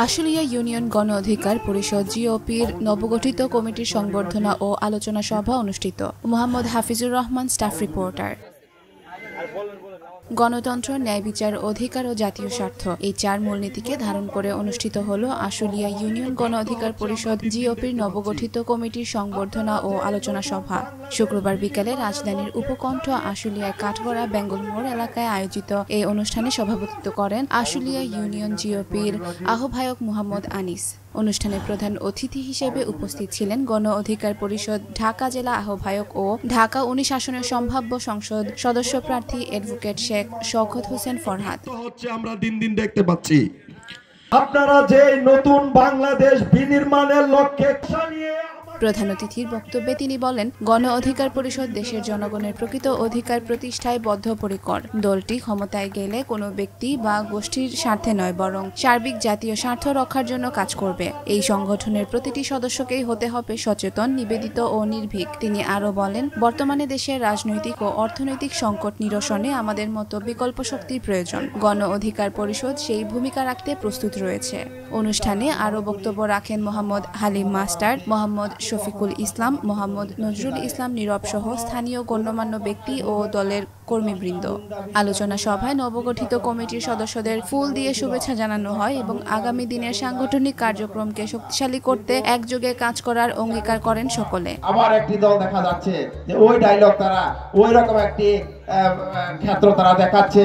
Ashulia union গণ অধিকার পরিষদ জিওপির নবগঠিত কমিটির সংবর্ধনা ও আলোচনা সভা অনুষ্ঠিত। Mohammad Hafizur Rahman, staff reporter. গণতন্ত্র, ন্যায় বিচার, অধিকার ও জাতীয় স্বার্থ, এই চার মূলনীতিকে ধারণ করে অনুষ্ঠিত হল আশুলিয়া ইউনিয়ন গণ অধিকার পরিষদ জিওপির নবগঠিত কমিটির সংবর্ধনা ও আলোচনা সভা। শুক্রবার বিকালে রাজধানীর উপকণ্ঠ আশুলিয়ায় কাঠগড়া বেঙ্গল মোড় এলাকায় আয়োজিত এই অনুষ্ঠানে সভাপতিত্ব করেন আশুলিয়া ইউনিয়ন জিওপির আহ্বায়ক মোহাম্মদ আনিস। অনুষ্ঠানে প্রধান অতিথি হিসেবে উপস্থিত ছিলেন গণ অধিকার পরিষদ ঢাকা জেলা আহ্বায়ক ও ঢাকা 19 আসনের সম্ভাব্য সংসদ সদস্য প্রার্থী অ্যাডভোকেট শেখ শওকত হোসেন ফরহাদ। আমরা দিন দিন দেখতে পাচ্ছি আপনারা যে নতুন বাংলাদেশ বিনির্মাণের লক্ষ্যে প্রধান অতিথির বক্তব্যে তিনি বলেন, গণ অধিকার পরিষদ দেশের জনগণের প্রকৃত অধিকার প্রতিষ্ঠায় বদ্ধপরিকর। দলটি ক্ষমতায় গেলে কোনো ব্যক্তি বা গোষ্ঠীর স্বার্থে নয়, বরং সার্বিক জাতীয় স্বার্থ রক্ষার জন্য কাজ করবে। এই সংগঠনের প্রতিটি সদস্যকেই হতে হবে সচেতন, নিবেদিত ও নির্ভীক। তিনি আরও বলেন, বর্তমানে দেশের রাজনৈতিক ও অর্থনৈতিক সংকট নিরসনে আমাদের মতো বিকল্প শক্তির প্রয়োজন। গণ অধিকার পরিষদ সেই ভূমিকা রাখতে প্রস্তুত রয়েছে। অনুষ্ঠানে আরও বক্তব্য রাখেন মোহাম্মদ হালিম মাস্টার, মোহাম্মদ শফিকুল ইসলাম, মোহাম্মদ নজরুল ইসলাম নীরব সহ স্থানীয় গণ্যমান্য ব্যক্তি ও দলের কর্মীবৃন্দ। আলোচনা সভায় নবগঠিত কমিটির সদস্যদের ফুল দিয়ে শুভেচ্ছা জানানো হয় এবং আগামী দিনের সাংগঠনিক কার্যক্রমকে শক্তিশালী করতে একযোগে কাজ করার অঙ্গীকার করেন সকলে। আবার একটি দল দেখা যাচ্ছে যে ওই ডায়লগ তারা ওই রকম একটি ক্ষেত্র তারা দেখাচ্ছে।